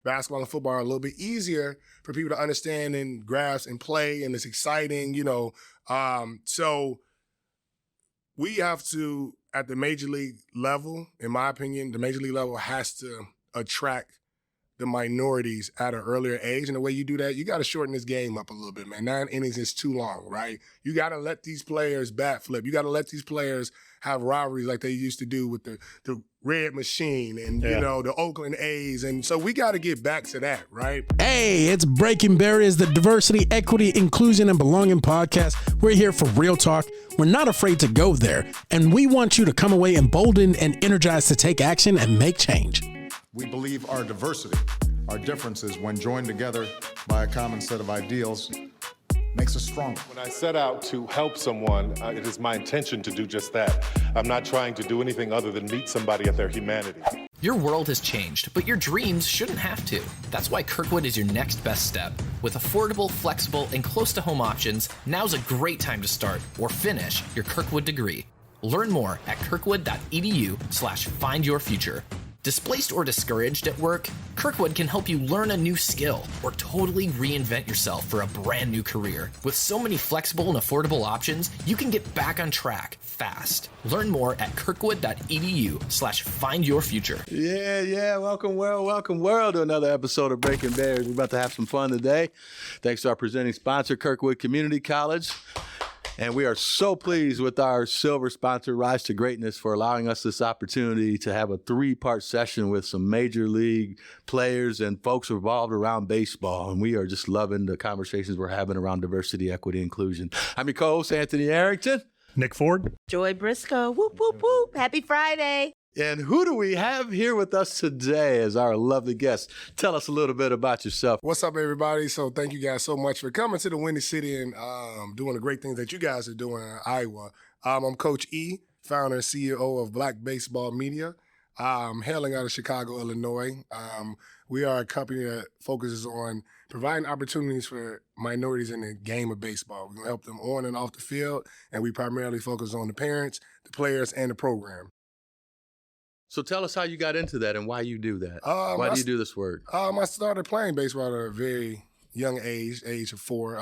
basketball and football are a little bit easier for people to understand and grasp and play, and it's exciting, So we have to, at the major league level, in my opinion, the major league level has to attract the minorities at an earlier age. And the way you do that, you got to shorten this game up a little bit, man. 9 innings is too long, right? You got to let these players bat flip. You got to let these players have rivalries like they used to do with the Red Machine and, the Oakland A's. And so we got to get back to that, right? Hey, it's Breaking Barriers, the diversity, equity, inclusion, and belonging podcast. We're here for real talk. We're not afraid to go there. And we want you to come away emboldened and energized to take action and make change. We believe our diversity, our differences, when joined together by a common set of ideals, makes us stronger. When I set out to help someone, it is my intention to do just that. I'm not trying to do anything other than meet somebody at their humanity. Your world has changed, but your dreams shouldn't have to. That's why Kirkwood is your next best step. With affordable, flexible, and close-to-home options, now's a great time to start or finish your Kirkwood degree. Learn more at kirkwood.edu/findyourfuture. Displaced or discouraged at work? Kirkwood can help you learn a new skill or totally reinvent yourself for a brand new career. With so many flexible and affordable options, you can get back on track fast. Learn more at kirkwood.edu/findyourfuture. Yeah. Welcome world to another episode of Breaking Barriers. We're about to have some fun today. Thanks to our presenting sponsor, Kirkwood Community College. And we are so pleased with our silver sponsor, Rise to Greatness, for allowing us this opportunity to have a 3-part session with some major league players and folks involved around baseball. And we are just loving the conversations we're having around diversity, equity, inclusion. I'm your co-host, Anthony Arrington. Nick Ford. Joy Briscoe. Whoop, whoop, whoop. Happy Friday. And who do we have here with us today as our lovely guest? Tell us a little bit about yourself. What's up, everybody? So thank you guys so much for coming to the Windy City and doing the great things that you guys are doing in Iowa. I'm Coach E, founder and CEO of Black Baseball Media, hailing out of Chicago, Illinois. We are a company that focuses on providing opportunities for minorities in the game of baseball. We help them on and off the field, and we primarily focus on the parents, the players, and the program. So tell us how you got into that and why you do that. Why do you do this work? I started playing baseball at a very young age of 4.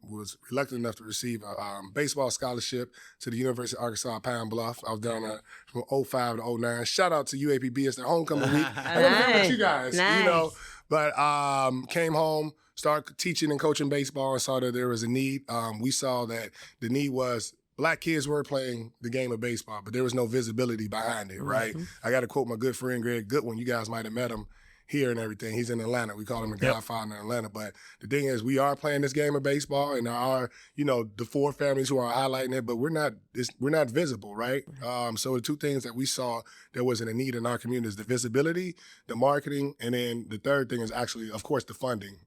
Was reluctant enough to receive a baseball scholarship to the University of Arkansas Pine Bluff. I was down there from 05 to 09. Shout out to UAPB. It's their homecoming week. I remember you guys, But came home, started teaching and coaching baseball, and saw that there was a need. We saw that the need was Black kids were playing the game of baseball, but there was no visibility behind it, right? Mm-hmm. I got to quote my good friend Greg Goodwin. You guys might have met him here and everything. He's in Atlanta. We call him the Godfather in Atlanta. But the thing is, we are playing this game of baseball, and there are, the 4 families who are highlighting it, but we're not visible, right? So the 2 things that we saw there was a need in our community is the visibility, the marketing, and then the third thing is actually, of course, the funding.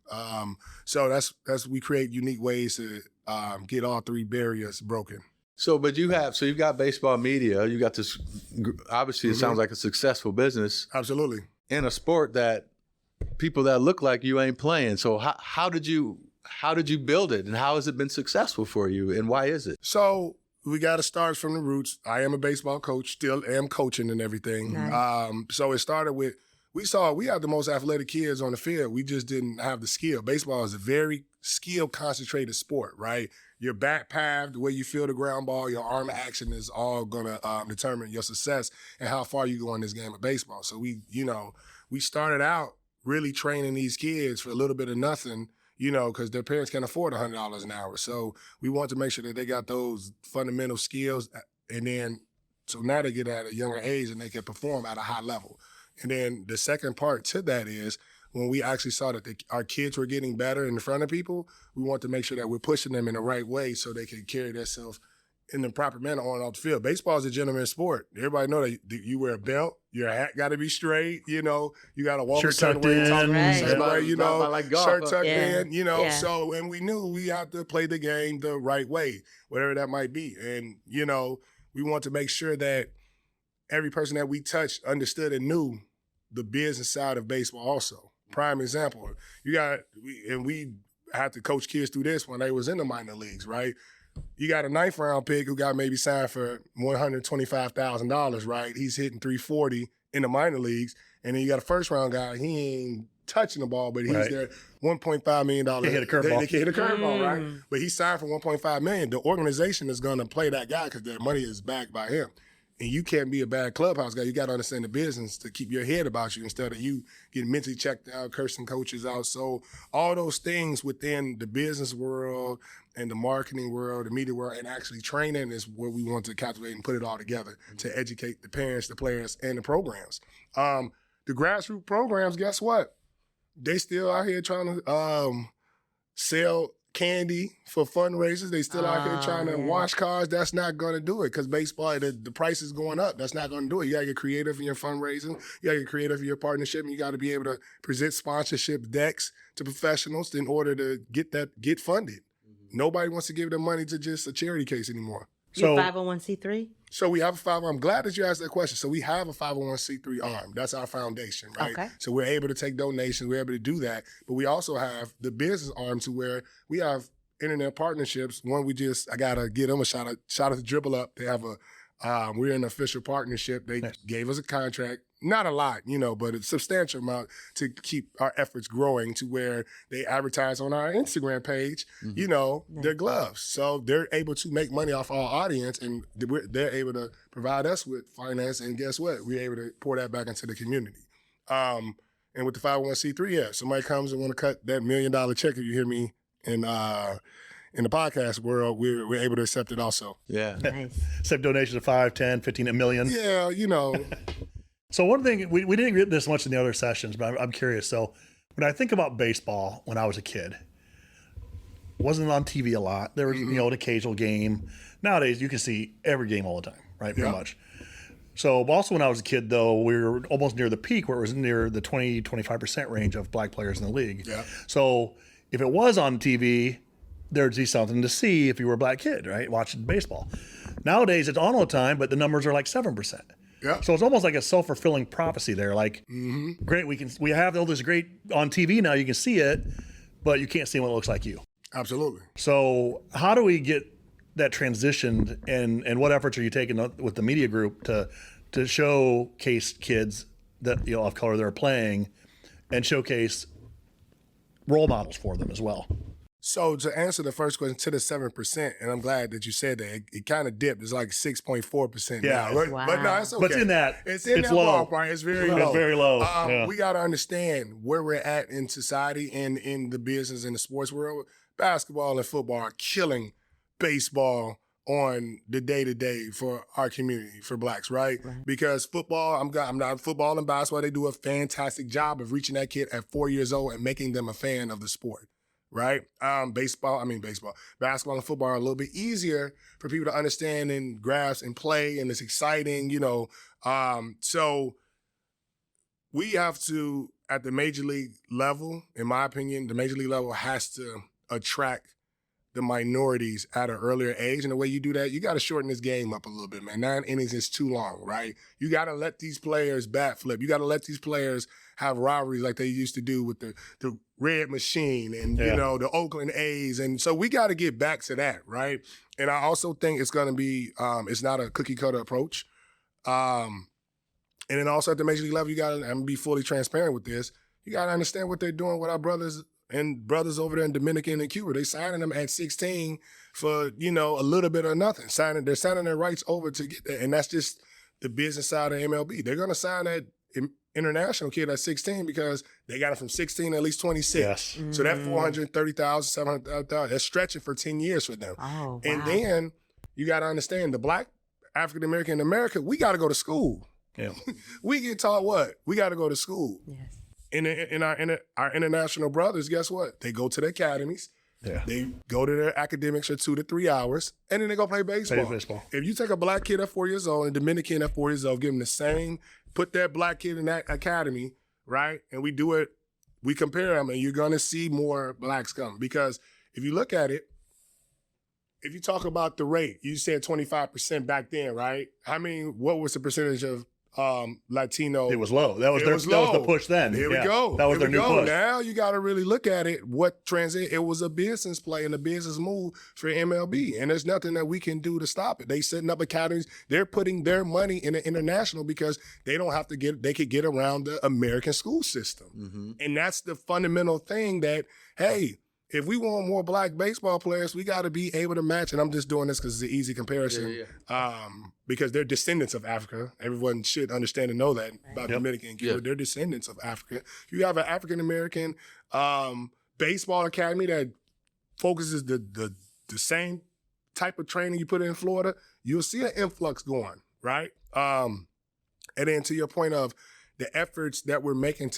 So that's we create unique ways to get all 3 barriers broken. So you've got baseball media. You got this, obviously it sounds like a successful business. Absolutely. In a sport that people that look like you ain't playing. So how did you build it, and how has it been successsul for you, and why is it? So we got to start from the roots. I am a baseball coach, still am coaching and everything. Nice. So it started with, we had the most athletic kids on the field. We just didn't have the skill. Baseball is a very skill-concentrated sport, right? Your back path, the way you feel the ground ball, your arm action is all going to determine your success and how far you go in this game of baseball. So we started out really training these kids for a little bit of nothing, because their parents can't afford $100 an hour. So we want to make sure that they got those fundamental skills, and then so now they get at a younger age and they can perform at a high level. And then the second part to that is when we actually saw that our kids were getting better in front of people, we want to make sure that we're pushing them in the right way so they can carry themselves in the proper manner on and off the field. Baseball is a gentleman's sport. Everybody know that you wear a belt, your hat got to be straight, you got to walk a certain way, talk a certain way, like golf, shirt tucked in, So, and we knew we had to play the game the right way, whatever that might be. And, we want to make sure that every person that we touched understood and knew the business side of baseball also. Prime example, we had to coach kids through this when they was in the minor leagues, right? You got a 9th round pick who got maybe signed for $125,000, right? He's hitting 340 in the minor leagues. And then you got a 1st round guy, he ain't touching the ball, but he's their $1.5 million. They hit a curveball. They can hit a curveball, right? But he signed for $1.5 million. The organization is going to play that guy because their money is backed by him. And you can't be a bad clubhouse guy. You got to understand the business to keep your head about you instead of you getting mentally checked out, cursing coaches out. So all those things within the business world and the marketing world, the media world, and actually training is where we want to captivate and put it all together to educate the parents, the players, and the programs. The grassroots programs, guess what? They still out here trying to sell candy for fundraisers. They still out here trying to wash cars. That's not going to do it because baseball, the price is going up. That's not going to do it. You got to get creative in your fundraising. You got to get creative in your partnership. And you got to be able to present sponsorship decks to professionals in order to get funded. Nobody wants to give their money to just a charity case anymore. You're 501c3? So we have I'm glad that you asked that question. So we have a 501c3 arm. That's our foundation, right? Okay. So we're able to take donations. We're able to do that. But we also have the business arm to where we have internet partnerships. One, I got to give them a shout out to Dribble Up. They have we're in an official partnership. They gave us a contract. Not a lot, but a substantial amount to keep our efforts growing to where they advertise on our Instagram page, their gloves. So they're able to make money off our audience and they're able to provide us with finance. And guess what? We're able to pour that back into the community. And with the 501c3, somebody comes and want to cut that $1 million check, if you hear me, in the podcast world, we're able to accept it also. Yeah. Nice. Accept donations of 5, 10, 15, $1 million. Yeah, So one thing, we didn't get this much in the other sessions, but I'm curious. So when I think about baseball when I was a kid, wasn't on TV a lot. There was, an occasional game. Nowadays, you can see every game all the time, right? Pretty much. So also when I was a kid, though, we were almost near the peak where it was near the 20-25% range of black players in the league. Yeah. So if it was on TV, there'd be something to see if you were a black kid, right? Watching baseball. Nowadays, it's on all the time, but the numbers are like 7%. Yeah. So it's almost like a self-fulfilling prophecy there. Like, great, we have all this great on TV now. You can see it, but you can't see what it looks like you. Absolutely. So how do we get that transitioned, and what efforts are you taking with the media group to showcase kids that of color that are playing, and showcase role models for them as well? So to answer the first question, to the 7%, and I'm glad that you said that, it kind of dipped. It's like 6.4% now. Wow. But no, it's okay. But it's in that. It's that low. Ballpark. It's very low. It's very low. We got to understand where we're at in society and in the business and the sports world. Basketball and football are killing baseball on the day-to-day for our community, for blacks, right? Because football, I'm not football and basketball, they do a fantastic job of reaching that kid at 4 years old and making them a fan of the sport. Right? Basketball and football are a little bit easier for people to understand and grasp and play, and it's exciting, So we have to, at the major league level, in my opinion, the major league level has to attract the minorities at an earlier age. And the way you do that, you got to shorten this game up a little bit, man. 9 innings is too long, right? You got to let these players bat flip. You got to let these players have rivalries like they used to do with the Red Machine and, the Oakland A's. And so we got to get back to that, right? And I also think it's going to be, it's not a cookie cutter approach. And then also at the major league level, you got to, I'm going to be fully transparent with this, you got to understand what they're doing with our brothers over there in Dominican and Cuba. They signing them at 16 for, a little bit or nothing. They're signing their rights over to get that. And that's just the business side of MLB. They're going to sign that international kid at 16 because they got it from 16 to at least 26. Yes. So that 430,000, 700,000, that's stretching for 10 years for them. Oh, wow. And then you got to understand the black African-American in America, we got to go to school. Yeah. We get taught what? We got to go to school. Yes. In our international brothers, guess what? They go to the academies. Yeah. They go to their academics for 2 to 3 hours, and then they go play baseball. If you take a black kid at 4 years old and a Dominican at 4 years old, give them the same, put that black kid in that academy, right? And we do it, we compare them, and you're going to see more blacks come. Because if you look at it, if you talk about the rate, you said 25% back then, right? What was the percentage of Latino. It was low. That was the push then. Here we go. That was their new push. Now you got to really look at it. It was a business play and a business move for MLB, and there's nothing that we can do to stop it. They setting up academies. They're putting their money in the international because they don't have to they could get around the American school system, and that's the fundamental thing that, hey, if we want more black baseball players, we got to be able to match. And I'm just doing this because it's an easy comparison. Because they're descendants of Africa. Everyone should understand and know that about Dominican and Cuba. They're descendants of Africa. You have an African-American baseball academy that focuses the same type of training you put in Florida, you'll see an influx going, right? And then to your point of the efforts that we're making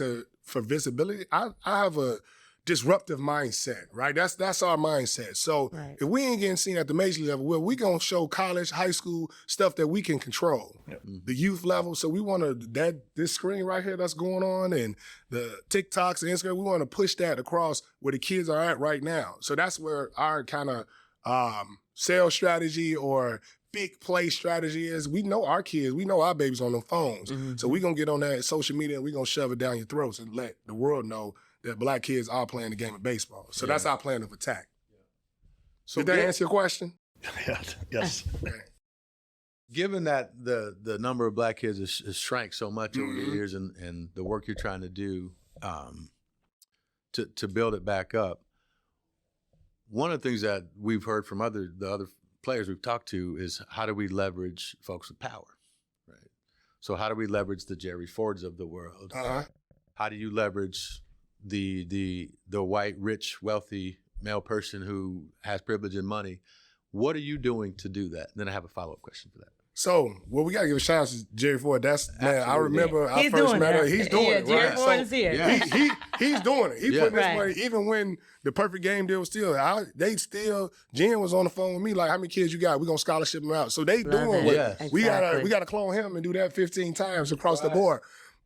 for visibility, I have a disruptive mindset, right? That's our mindset. So if we ain't getting seen at the major level, well, we gonna show college, high school stuff that we can control. The youth level. So we want to this screen right here that's going on and the TikToks and Instagram, we want to push that across where the kids are at right now. So that's where our kind of sales strategy or big play strategy is. We know our kids, we know our babies on them phones. So we gonna get on that social media and we gonna shove it down your throats and let the world know that black kids are playing the game of baseball. So that's our plan of attack. So did that answer your question? Yes. Given that the number of black kids has shrank so much over the years and the work you're trying to do to build it back up, one of the things that we've heard from the other players we've talked to is how do we leverage folks with power, right? So how do we leverage the Jerry Fords of the world? How do you leverage the white, rich, wealthy male person who has privilege and money? What are you doing to do that? And then I have a follow-up question for that. So, well, we got to give a shout out to Jerry Ford. Man, I remember I first met her. He's doing it, Jerry right? Ford is here. He's doing it. He's putting this money, even when the perfect game deal was still, Jen was on the phone with me like, how many kids you got? We're going to scholarship them out. So they doing what we got to clone him and do that 15 times across the board.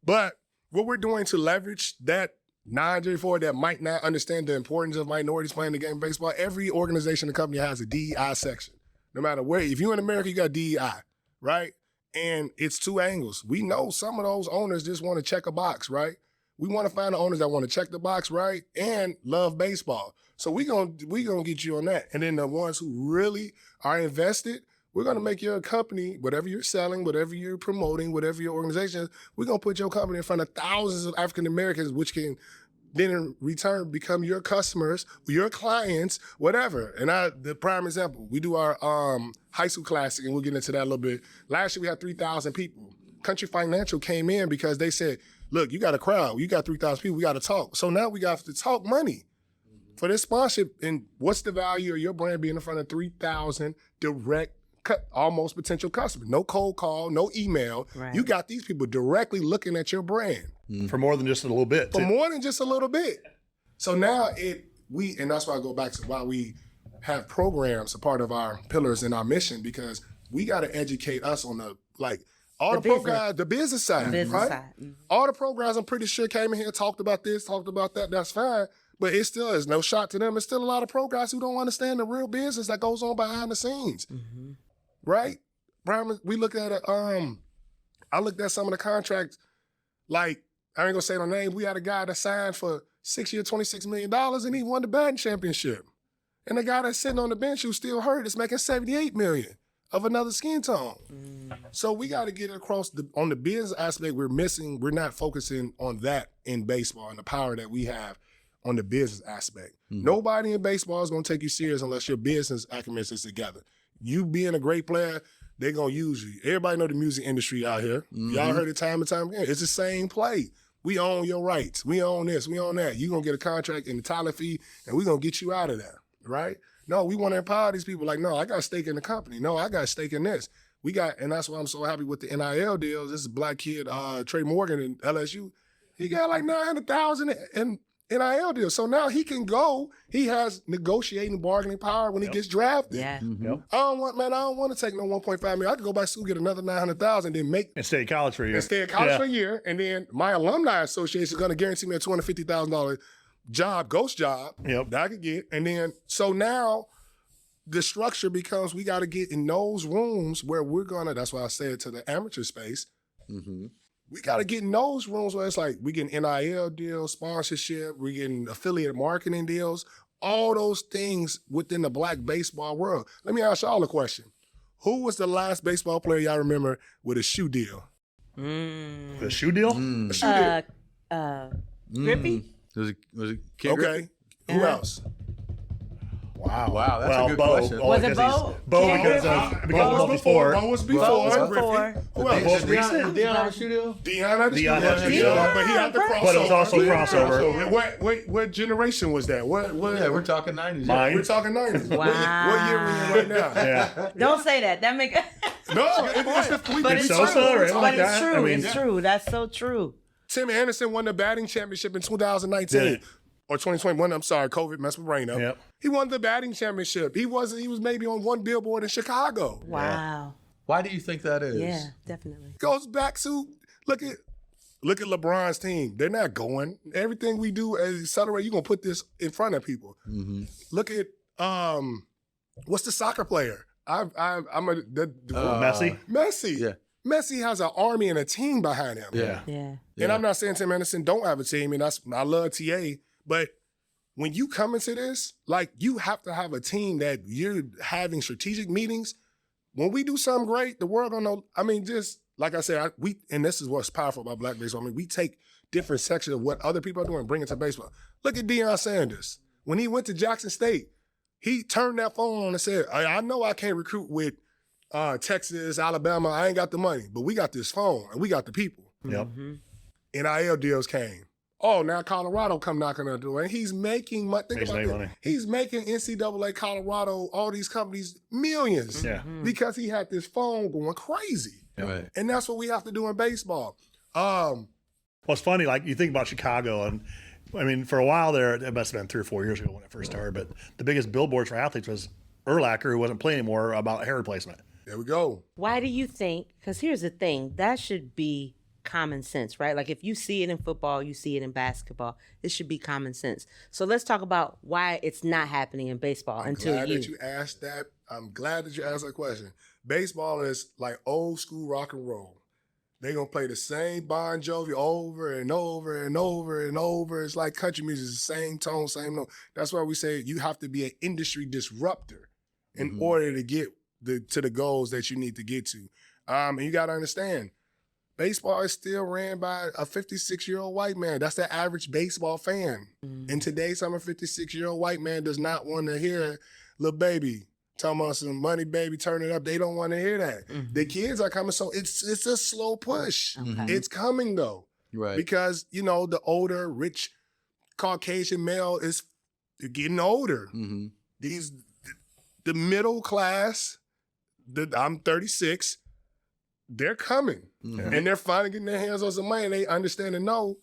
But what we're doing to leverage that non-Jerry Ford that might not understand the importance of minorities playing the game of baseball, every organization and company has a DEI section. No matter where, if you're in America, you got DEI, right? And it's two angles. We know some of those owners just want to check a box, right? We want to find the owners that want to check the box, right? And love baseball. So we gonna get you on that. And then the ones who really are invested, we're going to make your company, whatever you're selling, whatever you're promoting, whatever your organization is, we're going to put your company in front of thousands of African Americans, which can then in return become your customers, your clients, whatever. And the prime example, we do our high school classic, and we'll get into that a little bit. Last year we had 3,000 people. Country Financial came in because they said, look, you got a crowd, you got 3,000 people, we got to talk. So now we got to talk money for this sponsorship. And what's the value of your brand being in front of 3,000 direct almost potential customers? No cold call, no email. Right. You got these people directly looking at your brand. For more than just a little bit. For more than just a little bit. So now and that's why I go back to why we have programs, a part of our pillars in our mission, because we got to educate us on the programs, the business side, right? All the programs I'm pretty sure came in here, talked about this, talked about that, that's fine. But it still is no shot to them. It's still a lot of programs who don't understand the real business that goes on behind the scenes. Right? We look at it, I looked at some of the contracts, like, I ain't gonna say no name, we had a guy that signed for 6 years, $26 million, and he won the batting championship. And the guy that's sitting on the bench who's still hurt is making $78 million of another skin tone. So we gotta get across on the business aspect we're not focusing on that in baseball and the power that we have on the business aspect. Nobody in baseball is gonna take you serious unless your business acumen is together. You being a great player, they're going to use you. Everybody know the music industry out here. Y'all heard it time and time again. It's the same play. We own your rights. We own this. We own that. You're going to get a contract and a talent fee, and we're going to get you out of there, right? No, we want to empower these people. Like, no, I got a stake in the company. No, I got a stake in this. And that's why I'm so happy with the NIL deals. This is a black kid, Trey Morgan in LSU. He got like $900,000 in NIL deal. So now he can go. He has negotiating bargaining power when he gets drafted. Yeah. I don't want to take no $1.5 million. I could go back to school, get another $900,000, then and stay in college for a year. For a year. And then my alumni association is going to guarantee me a $250,000 job, ghost job that I could get. And then, so now the structure becomes we got to get in those rooms where we're going to, that's why I said to the amateur space, We got to get in those rooms where it's like we getting NIL deals, sponsorship, we getting affiliate marketing deals, all those things within the black baseball world. Let me ask y'all a question. Who was the last baseball player y'all remember with a shoe deal? The shoe deal? A shoe deal. Griffey? Was it Ken Okay. Griffey? Who else? Wow, that's a good Bo. question. Was it Bo? Bo Ken because Griffey? of before. Bo was Bo before. was Griffey. before. Who else? Most recent? Deion have a shoe deal? Deion had the shoe Deion had the deal, shoe deal. but he had the crossover. But it was also crossover. What generation was that? What? Yeah, we're talking 90s. Mine. We're talking 90s. Wow. What year we in right now? Yeah. Don't say that. That make. No, we But can it's be true. Sosa or anything But like it's that? true. I mean, It's true. That's so true. Tim Anderson won the batting championship in 2019. Did it? Or 2021, I'm sorry, COVID messed with brain up. Yep. He won the batting championship. He was maybe on one billboard in Chicago. Wow. Why do you think that is? Yeah, definitely. Goes back to look at LeBron's team. They're not going. Everything we do as accelerate, you're gonna put this in front of people. Look at what's the soccer player? Messi? Messi. Yeah. Messi has an army and a team behind him. Yeah. Yeah. And I'm not saying Tim Anderson don't have a team, and I love TA, but when you come into this, like you have to have a team that you're having strategic meetings. When we do something great, the world don't know. I mean, just like I said, and this is what's powerful about black baseball. I mean, we take different sections of what other people are doing and bring it to baseball. Look at Deion Sanders. When he went to Jackson State, he turned that phone on and said, I know I can't recruit with Texas, Alabama. I ain't got the money, but we got this phone and we got the people. Yep. NIL deals came. Oh, now Colorado come knocking on the door, and he's making money. Think about it. He's making NCAA, Colorado, all these companies millions because he had this phone going crazy. Right. And that's what we have to do in baseball. Well, it's funny, like you think about Chicago, and I mean, for a while there, it must have been 3 or 4 years ago when it first started, but the biggest billboards for athletes was Urlacher, who wasn't playing anymore, about hair replacement. There we go. Why do you think? Because here's the thing. That should be common sense, right? Like if you see it in football, you see it in basketball. It should be common sense. So let's talk about why it's not happening in baseball I'm glad that you asked that. I'm glad that you asked that question. Baseball is like old school rock and roll. They're going to play the same Bon Jovi over and over and over and over. It's like country music, it's the same tone, same note. That's why we say you have to be an industry disruptor in order to get to the goals that you need to get to. And you got to understand, baseball is still ran by a 56-year-old white man. That's the average baseball fan. In today's summer, 56-year-old white man does not want to hear little baby talking about some money, baby, turn it up. They don't want to hear that. The kids are coming, so it's a slow push. It's coming though, Right. because you know the older, rich, Caucasian male is getting older. The middle class. I'm 36. They're coming, and they're finally getting their hands on some money. And they understand and know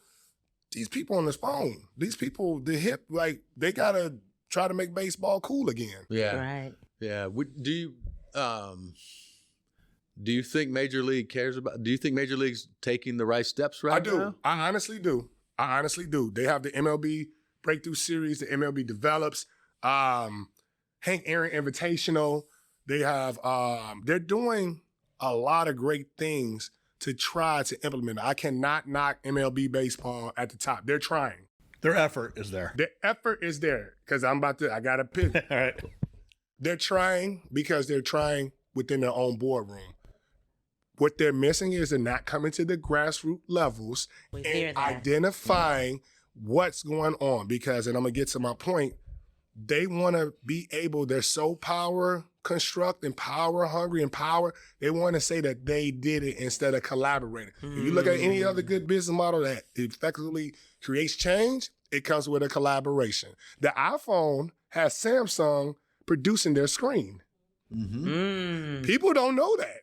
these people on this phone. These people, the hip, like they gotta try to make baseball cool again. Yeah. Right. Yeah. Do you think Major League cares about? Do you think Major League's taking the right steps right now? I do. I honestly do. They have the MLB Breakthrough Series. The MLB develops. Hank Aaron Invitational. They have. They're doing a lot of great things to try to implement. I cannot knock MLB baseball at the top. They're trying. Their effort is there. The effort is there because I got to pick. All right. They're trying because they're trying within their own boardroom. What they're missing is they're not coming to the grassroots levels and identifying what's going on because, and I'm going to get to my point, they want to be able, they're so power construct and power hungry and power, they want to say that they did it instead of collaborating. If you look at any other good business model that effectively creates change, it comes with a collaboration. The iPhone has Samsung producing their screen. People don't know that.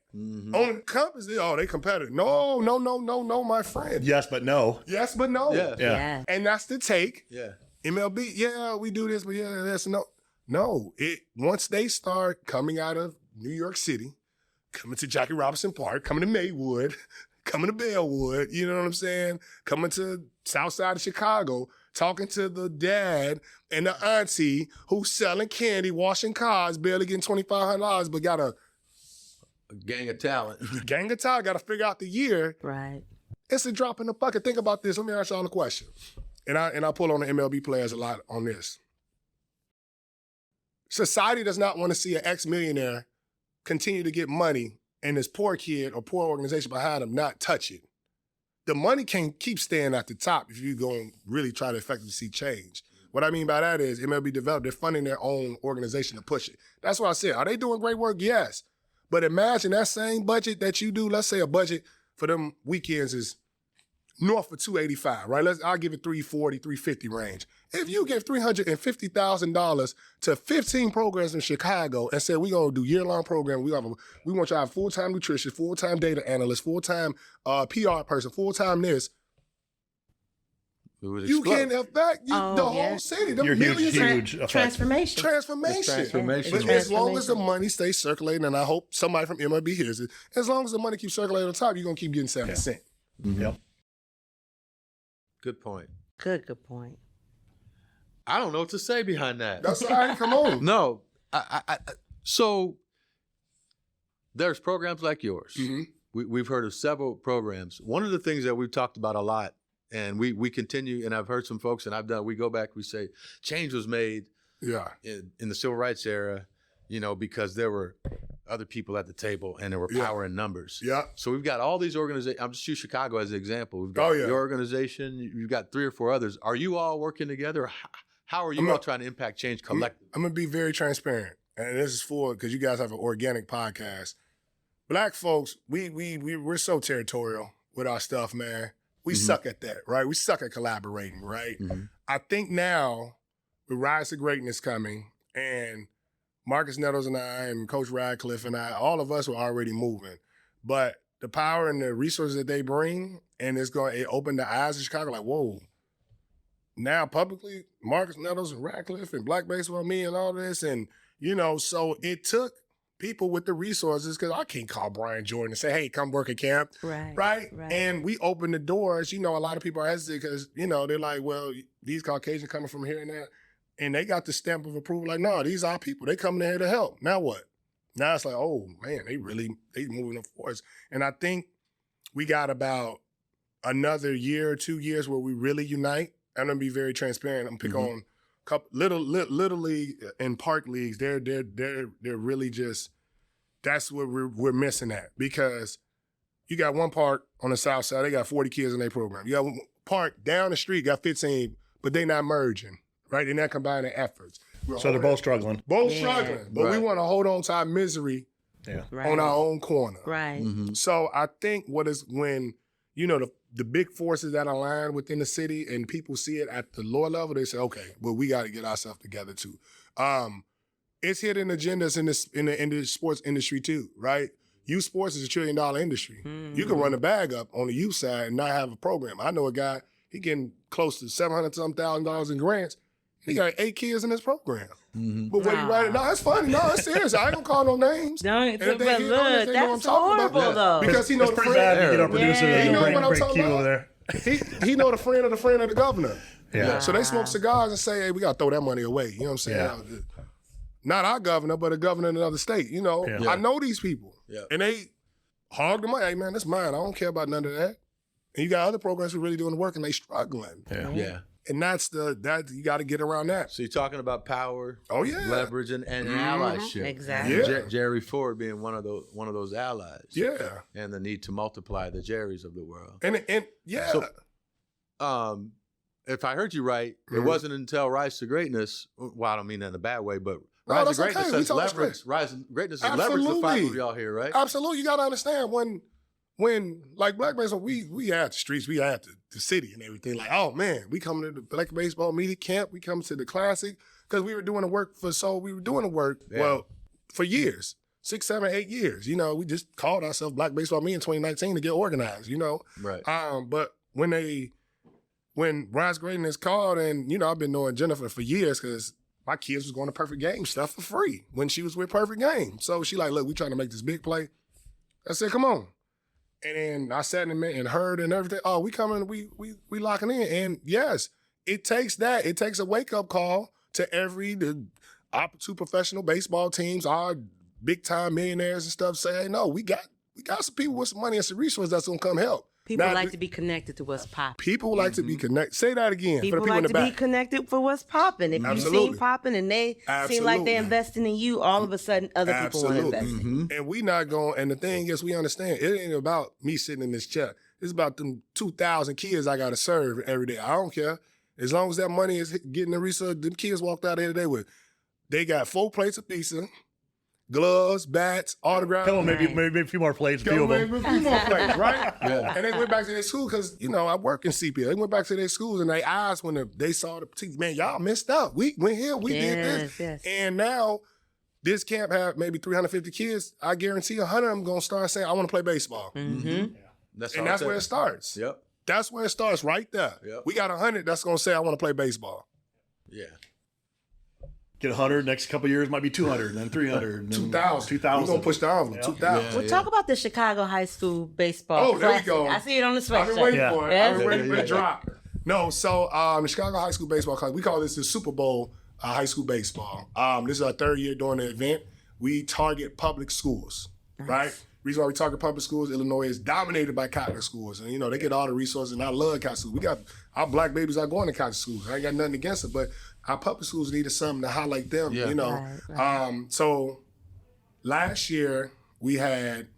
On companies, they competitive. No, my friend. Yes, but no. Yes, but no. Yeah. And that's the take. Yeah. MLB, yeah, we do this, but yeah, that's no. No, once they start coming out of New York City, coming to Jackie Robinson Park, coming to Maywood, coming to Bellwood, you know what I'm saying? Coming to South Side of Chicago, talking to the dad and the auntie who's selling candy, washing cars, barely getting $2,500, but got a gang of talent. Gang of talent, got to figure out the year. Right. It's a drop in the bucket. Think about this. Let me ask y'all a question. And I pull on the MLB players a lot on this. Society does not want to see an ex-millionaire continue to get money and this poor kid or poor organization behind him not touch it. The money can keep staying at the top if you're going to really try to effectively see change. What I mean by that is MLB developed, they're funding their own organization to push it. That's what I said. Are they doing great work? Yes. But imagine that same budget that you do, let's say a budget for them weekends is north of $285, right? I'll give it $340, $350 range. If you give $350,000 to 15 programs in Chicago and say we're gonna do year-long program, we want you to have full-time nutrition, full-time data analyst, full-time PR person, full-time this. You can affect the whole city. The huge transformation. But as long as the money stays circulating, and I hope somebody from MLB hears it, as long as the money keeps circulating on top, you're gonna keep getting 7%. Mm-hmm. Yep. Good point. Good point. I don't know what to say behind that. That's all right. Come on. No. So there's programs like yours. Mm-hmm. We've heard of several programs. One of the things that we've talked about a lot, and we continue, and I've heard some folks, and we go back, we say, change was made in the civil rights era, because there were other people at the table and there were power in numbers. Yeah. So we've got all these organizations. I'm just use Chicago as an example. We've got your organization. You've got 3 or 4 others. Are you all working together? How are you all trying to impact change collectively? I'm going to be very transparent. And this is because you guys have an organic podcast. Black folks, we're so territorial with our stuff, man. We suck at that, right? We suck at collaborating, right? Mm-hmm. I think now, with Rise to Greatness coming, and Marcus Nettles and I, and Coach Radcliffe and I, all of us were already moving. But the power and the resources that they bring, and it opened the eyes of Chicago, like, whoa. Now, publicly, Marcus Nettles and Radcliffe and Black Baseball, me and all this, and, so it took people with the resources, because I can't call Brian Jordan and say, hey, come work at camp. Right. And we opened the doors. A lot of people are hesitant because, they're like, well, these Caucasians coming from here and there. And they got the stamp of approval like, no, these are people. They coming in here to help. Now what? Now it's like, oh, man, they moving up for us. And I think we got about another year or 2 years where we really unite. I'm going to be very transparent. I'm pick on little league and park leagues. They're really just, that's what we're missing at, because you got one park on the south side, they got 40 kids in their program. You got one park down the street, got 15, but they not merging, right? They're not combining efforts. So they're both struggling. Struggling, but we want to hold on to our misery on our own corner. Right. Mm-hmm. So I think when, the big forces that align within the city and people see it at the lower level, they say, okay, well, we got to get ourselves together too. It's hitting agendas in the sports industry too, right? Youth sports is $1 trillion industry. Mm-hmm. You can run a bag up on the youth side and not have a program. I know a guy, he getting close to $700,000 in grants. He got 8 kids in his program. Mm-hmm. But when you write it, no, it's funny. No, it's serious. I ain't gonna call no names. Don't, but look, that's horrible though. Because he know the friend. Bad to get our producer he know what I'm talking over about. there. He know the friend of the governor. Yeah. So they smoke cigars and say, hey, we gotta throw that money away. You know what I'm saying? Yeah. Not our governor, but a governor in another state. I know these people. Yeah. And they hog the money. Hey man, that's mine. I don't care about none of that. And you got other programs who are really doing the work and they struggling. Yeah. And that's you got to get around that. So you're talking about power, leverage, and allyship. Exactly. Yeah. Jerry Ford being one of those allies. Yeah. And the need to multiply the Jerrys of the world. And yeah. So, if I heard you right, it wasn't until Rise to Greatness. Well, I don't mean that in a bad way, but Rise to Greatness has leverage. Rise to Greatness has leverage the 5 of y'all here, right? Absolutely. You got to understand when like Black Baseball, we at the streets, we at the city and everything. Like, oh man, we come to the Black Baseball media camp, we come to the Classic, because we were doing the work for years, 6, 7, 8 years. We just called ourselves Black Baseball Media in 2019 to get organized. Right. But when Rise Greatness called, and I've been knowing Jennifer for years because my kids was going to Perfect Game stuff for free when she was with Perfect Game. So she like, look, we trying to make this big play. I said, come on. And then I sat and heard and everything. Oh, we coming, we locking in. And yes, it takes that. It takes a wake-up call to the 2 professional baseball teams, our big time millionaires and stuff say, hey, no, we got some people with some money and some resources that's gonna come help. People like to be connected to what's popping. People like to be connected. Say that again. People for the people like in the to back. be connected for what's popping. If you seem popping and they seem like they're investing in you, all of a sudden other people want to invest in you. And we not going, and the thing is, we understand, it ain't about me sitting in this chair. It's about them 2,000 kids I got to serve every day. I don't care. As long as that money is getting the research, them kids walked out here today with, they got 4 plates of pizza, gloves, bats, autographs. Come on, maybe a few more plates, a few of them. A few more plates, right? Yeah. And they went back to their school because, I work in CPL. They went back to their schools and their eyes when they saw the team, man, y'all messed up. We went here, we did this. Yes. And now this camp have maybe 350 kids. I guarantee 100 of them going to start saying, I want to play baseball. Mm-hmm. Yeah. That's where it starts. Yep. That's where it starts right there. Yep. We got 100 that's going to say, I want to play baseball. Yeah. Get 100, next couple of years might be 200, and then 300. And then 2,000. 2,000. We're going to push the envelope. 2,000. Well, talk about the Chicago High School baseball. Oh, there we classic. go. I see it on the sweatshirt. I've been waiting for it. Yes. I've been waiting for the drop. No, so the Chicago High School Baseball Class, we call this the Super Bowl high school baseball. This is our 3rd year doing the event. We target public schools, right? Reason why we target public schools, Illinois is dominated by Catholic schools. And, they get all the resources, and I love Catholic schools. We got our black babies are going to Catholic schools. I ain't got nothing against it, but our public schools needed something to highlight them, Right. So last year, we had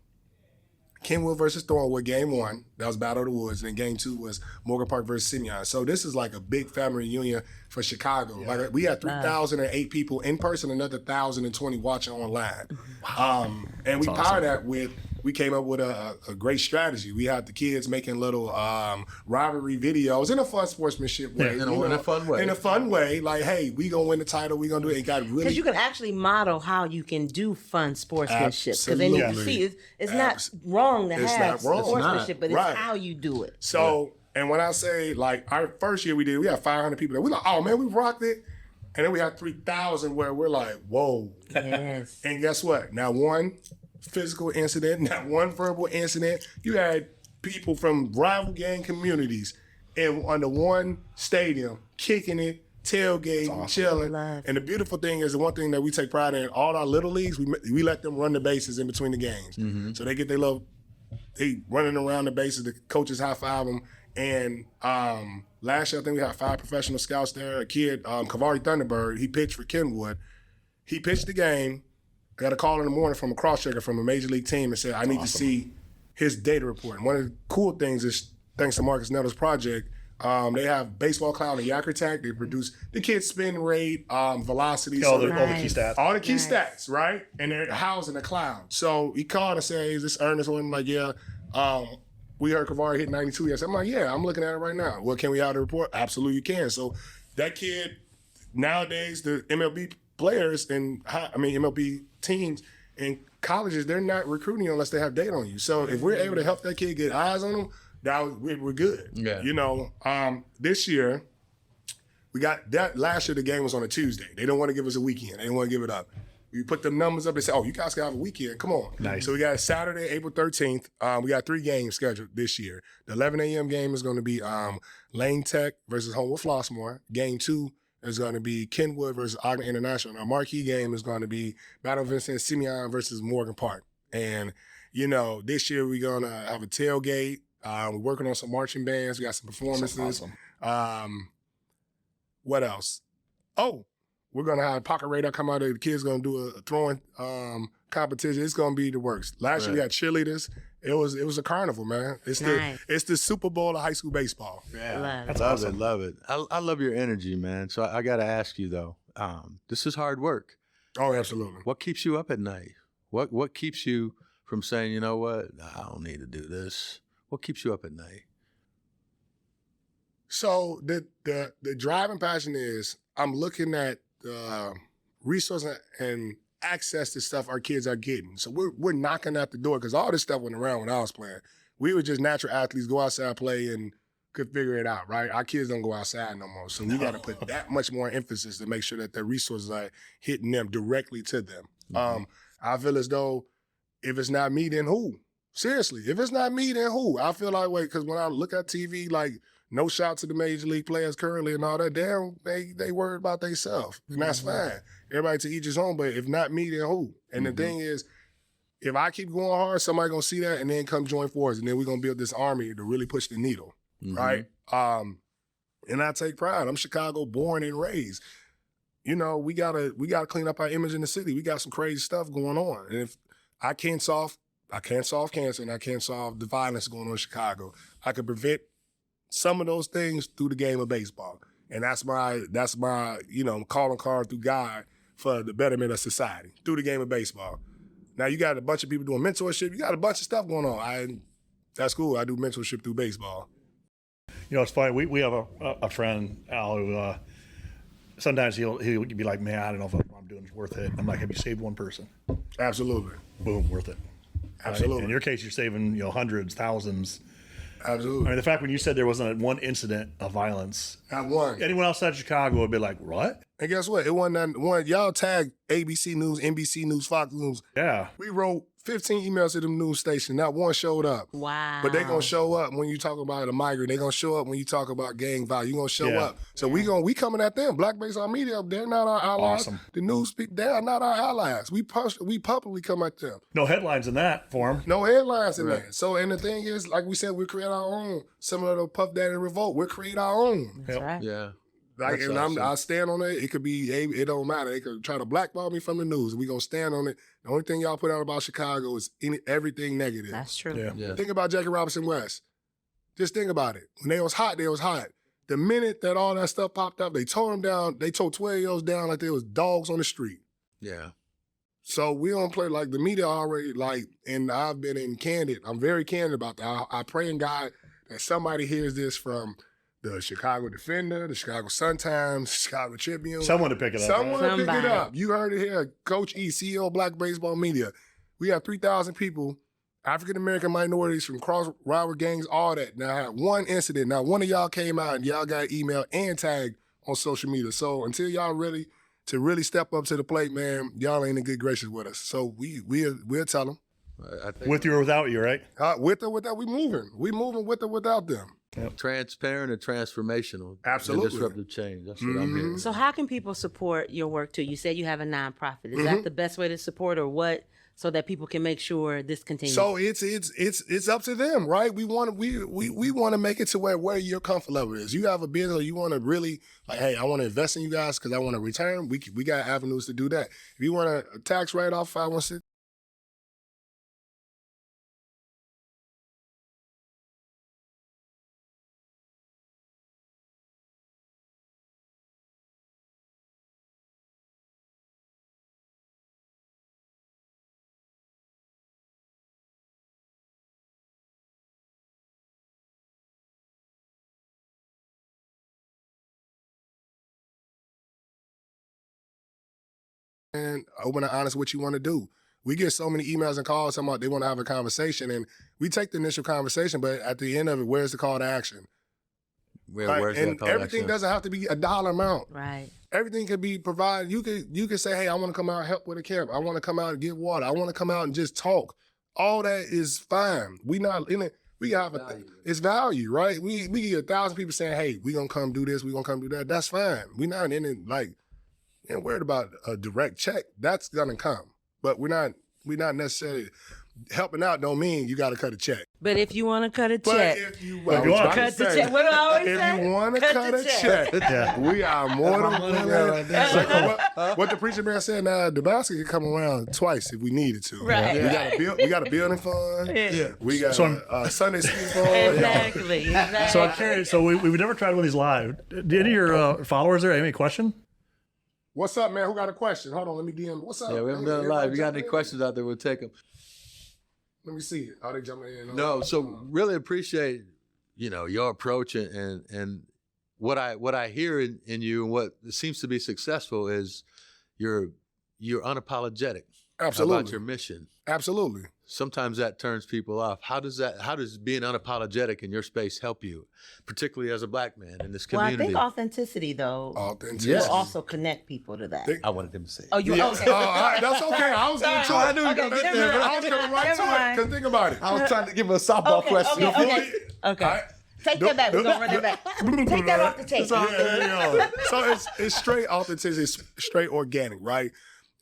Kenwood versus Thornwood, game 1. That was Battle of the Woods. And then game 2 was Morgan Park versus Simeon. So this is like a big family reunion for Chicago. Yeah. Like we had 3,008 people in person, another 1,020 watching online. Wow. And we powered that with, we came up with a great strategy. We had the kids making little rivalry videos in a fun sportsmanship way. In a fun way. In a fun way. Like, hey, we going to win the title. We going to do it. It got really... Because you can actually model how you can do fun sportsmanship. Because then you see it's not wrong to have sportsmanship, but it's how you do it. So, and when I say, like, our first year we had 500 people there. We're like, oh, man, we rocked it. And then we had 3,000 where we're like, whoa. Yes. And guess what? Not one physical incident, not one verbal incident. You had people from rival gang communities under one stadium kicking it, tailgating, chilling. And the beautiful thing is, the one thing that we take pride in, all our little leagues, we let them run the bases in between the games. Mm-hmm. So they get their little, they running around the bases, the coaches high-five them. And last year, I think we had 5 professional scouts there. A kid, Kavari Thunderbird, he pitched for Kenwood. He pitched the game. I got a call in the morning from a cross-checker from a major league team and said, I need to see his data report. And one of the cool things is, thanks to Marcus Nettles' project, they have Baseball Cloud and Yak Attack. They produce the kid's spin rate, velocity. All the key stats. All the key stats, right? And they're housed in the cloud. So he called and said, is this Earnest? And I'm like, yeah. We heard Kavari hit 92 yesterday. I'm like, yeah, I'm looking at it right now. Well, can we have the report? Absolutely you can. So that kid, nowadays, the MLB players and MLB teams and colleges, they're not recruiting unless they have data on you. So if we're able to help that kid get eyes on them, we're good. Yeah. This year, we got that. Last year, the game was on a Tuesday. They don't want to give us a weekend. They didn't want to give it up. We put them numbers up and say, oh, you guys can have a weekend. Come on. Nice. So we got Saturday, April 13th. We got 3 games scheduled this year. The 11 a.m. game is going to be Lane Tech versus Homewood Flossmoor. Game 2 is going to be Kenwood versus Ogden International. And our marquee game is going to be Battle of Vincent Simeon versus Morgan Park. And, this year we're going to have a tailgate. We're working on some marching bands. We got some performances. Awesome. What else? Oh, we're going to have Pocket Radar come out. The kids going to do a throwing competition. It's going to be the works. Last year we had cheerleaders. It was a carnival, man. It's the Super Bowl of high school baseball. Yeah, Love it. Awesome. Love it. I love your energy, man. So I got to ask you though. This is hard work. Oh, absolutely. What keeps you up at night? What keeps you from saying, you know what, I don't need to do this? What keeps you up at night? So the driving passion is I'm looking at resources and access to stuff our kids are getting. So we're knocking at the door because all this stuff went around when I was playing. We were just natural athletes, go outside, play, and could figure it out, right? Our kids don't go outside no more. So we got to put that much more emphasis to make sure that the resources are hitting them directly to them. Mm-hmm. I feel as though if it's not me, then who? Seriously, if it's not me, then who? I feel like, because when I look at TV, like no shot to the major league players currently and all that. They worried about themselves, and that's fine. Everybody to each his own, but if not me, then who? And the thing is, if I keep going hard, somebody gonna see that and then come join forces, and then we're gonna build this army to really push the needle, right? And I take pride. I'm Chicago born and raised. You know, we gotta clean up our image in the city. We got some crazy stuff going on, and if I can't solve cancer, and I can't solve the violence going on in Chicago, I can prevent some of those things through the game of baseball, and that's my calling card through God for the betterment of society through the game of baseball. Now you got a bunch of people doing mentorship. You got a bunch of stuff going on. That's cool. I do mentorship through baseball. You know, it's funny. We have a friend, Al, who sometimes he'll be like, man, I don't know if what I'm doing is worth it. I'm like, have you saved one person? Absolutely. Boom, worth it. Absolutely. Right? In your case, you're saving hundreds, thousands. Absolutely. I mean, the fact when you said there wasn't one incident of violence. Not one. Anyone outside Chicago would be like, what? And guess what? It wasn't one. Y'all tagged ABC News, NBC News, Fox News. Yeah. We wrote 15 emails to them news stations. Not one showed up. Wow. But they gonna show up when you talk about a migrant. They gonna show up when you talk about gang violence. You gonna show up. So we coming at them. Black Baseball Media, they're not our allies. Awesome. The news people, they are not our allies. We publicly come at them. No headlines in that for them. No headlines in that. So, and the thing is, like we said, we create our own. Similar to Puff Daddy Revolt, we'll create our own. That's right. Yeah. Like, That's and awesome. I stand on it. It could be, it don't matter. They could try to blackball me from the news. We gonna stand on it. The only thing y'all put out about Chicago is everything negative. That's true. Yeah. Think about Jackie Robinson West. Just think about it. When they was hot, they was hot. The minute that all that stuff popped up, they tore them down. They tore 12-year-olds down like they was dogs on the street. Yeah. So we don't play like the media already and I've been candid. I'm very candid about that. I pray in God that somebody hears this from the Chicago Defender, the Chicago Sun-Times, Chicago Tribune. Someone to pick it up. Someone to pick it Somebody. up. You heard it here. Coach E, CEO of Black Baseball Media. We have 3,000 people, African-American minorities from cross-rival gangs, all that. Now, I had one incident. Now, one of y'all came out and y'all got emailed and tagged on social media. So until y'all really step up to the plate, man, y'all ain't in good graces with us. So we'll tell them. I think With you or without you, right? With or without, we moving. We moving with or without them. transparent and transformational. Absolutely. And disruptive change. That's what I'm hearing. So how can people support your work too? You said you have a nonprofit. Is that the best way to support, or what? So that people can make sure this continues. So it's up to them, right? We want to make it to where your comfort level is. You have a business, or you want to really like, hey, I want to invest in you guys because I want to return. We got avenues to do that. If you want a tax write-off, 516. And open and honest what you want to do. We get so many emails and calls talking about they want to have a conversation, and we take the initial conversation, but at the end of it, where's the call to action? Where's and that call to everything action? doesn't have to be a dollar amount. Right. Everything can be provided. You could say, hey, I want to come out and help with a camp. I want to come out and get water. I want to come out and just talk. All that is fine. We not in it. We have it's value, right? We get 1,000 people saying, hey, we gonna come do this, we gonna come do that. That's fine. We not in it like ain't worried about a direct check. That's gonna come. But we're not necessarily helping out don't mean you gotta cut a check. But if you want to cut a But check, if you Well, if you want to cut the check. What do I always if say? you want to cut a check, we are more than willing. What the preacher man said, now the basket can come around twice if we needed to. Right. We got a building fund. Yeah. We got a Sunday school fund. Exactly. So I'm curious. So we've never tried one of these live. Did any of your followers there have any question? What's up, man? Who got a question? Hold on, let me DM. What's up? Yeah, we haven't done it live. If you got any questions out there, we'll take them. Let me see it. Are they jumping in? No, so really appreciate, your approach and what I hear in you and what seems to be successful is you're unapologetic Absolutely. about your mission. Absolutely. Sometimes that turns people off. How does being unapologetic in your space help you, particularly as a Black man in this Well, I community? think authenticity, though, Authenticity. will also connect people to that. I wanted them to say it. Oh, you Yeah. okay? All right, that's okay. I was going to try. Okay, never mind. I was coming right Never to it. mind. Because think about it. I was trying to give him a softball question. Okay. All right. Take that back. We're gonna run it back. Take that off the tape. So it's straight authenticity, it's straight organic, right?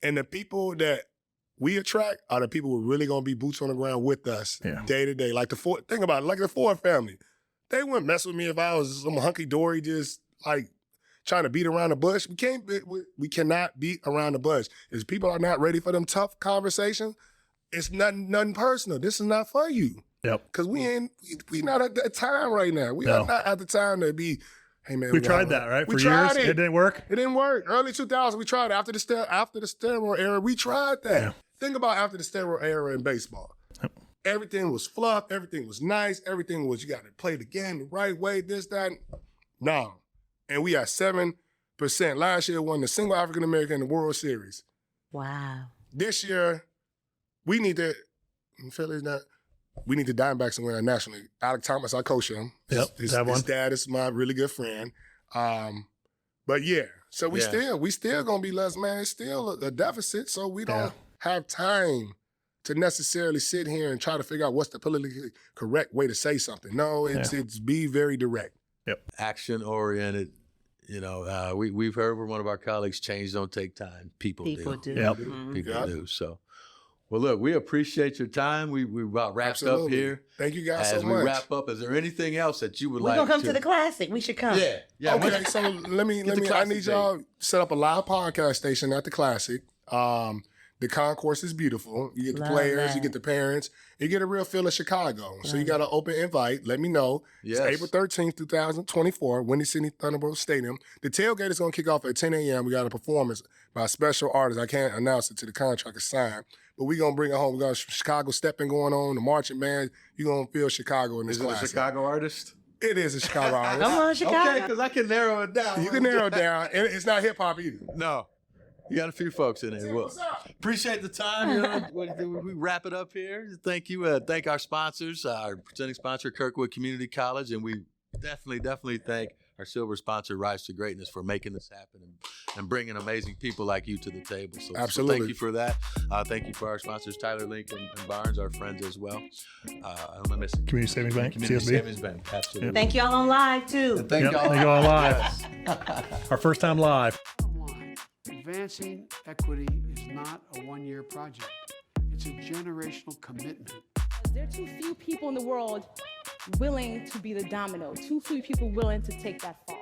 And the people that we attract are the people who are really gonna be boots on the ground with us day to day. Like think about it, like the Ford family. They wouldn't mess with me if I was some hunky-dory just like trying to beat around the bush. We cannot beat around the bush. If people are not ready for them tough conversations, it's nothing personal. This is not for you. Yep. Because we not at that time right now. We are not at the time to be, hey man. We tried that, right? For years. It didn't work. It didn't work. Early 2000s, we tried it. After the steroid era, we tried that. Yeah. Think about after the steroid era in baseball. Yep. Everything was fluff. Everything was nice. Everything was, you got to play the game the right way, this, that. No. And we are 7%. Last year, won the single African-American in the World Series. Wow. This year, we need the Diamondbacks to win our National League. Alec Thomas, I coach him. Yep, his dad is my really good friend. But yeah, so we still gonna be less, man. It's still a deficit, so we don't have time to necessarily sit here and try to figure out what's the politically correct way to say something. No, it's be very direct. Yep. Action oriented. You know, we've heard from one of our colleagues, change don't take time. People do. Yep. People do. So, well, look, we appreciate your time. We about wrapped up here. Thank you guys so much. As we wrap up, is there anything else that you would We're like gonna come to the Classic. We should come. Yeah. Okay, so let me. I need y'all to set up a live podcast station at the Classic. The concourse is beautiful. You get the players, you get the parents, you get a real feel of Chicago. So you got an open invite. Let me know. Yes. It's April 13th, 2024, Windy City Thunderbird Stadium. The tailgate is going to kick off at 10 a.m. We got a performance by a special artist. I can't announce it till the contract is signed. But we're going to bring it home. We got Chicago stepping going on, the marching band. You're going to feel Chicago in this Classic. Is it a Chicago artist? It is a Chicago artist. Come on, Chicago. Okay, because I can narrow it down. You can narrow it down. And it's not hip-hop either. No. You got a few folks in there. Well, appreciate the time. You know, we wrap it up here. Thank you. Thank our sponsors, our presenting sponsor, Kirkwood Community College, and we definitely thank our silver sponsor, Rise to Greatness, for making this happen and bringing amazing people like you to the table. So absolutely. So thank you for that. Thank you for our sponsors, Tyler Link and Barnes, our friends as well. I'm missing Community Savings Bank, Community CSB. Savings Bank, absolutely. Thank y'all on live too. And thank y'all on live. Our first time live. Advancing equity is not a one-year project. It's a generational commitment. There are too few people in the world willing to be the domino, too few people willing to take that fall.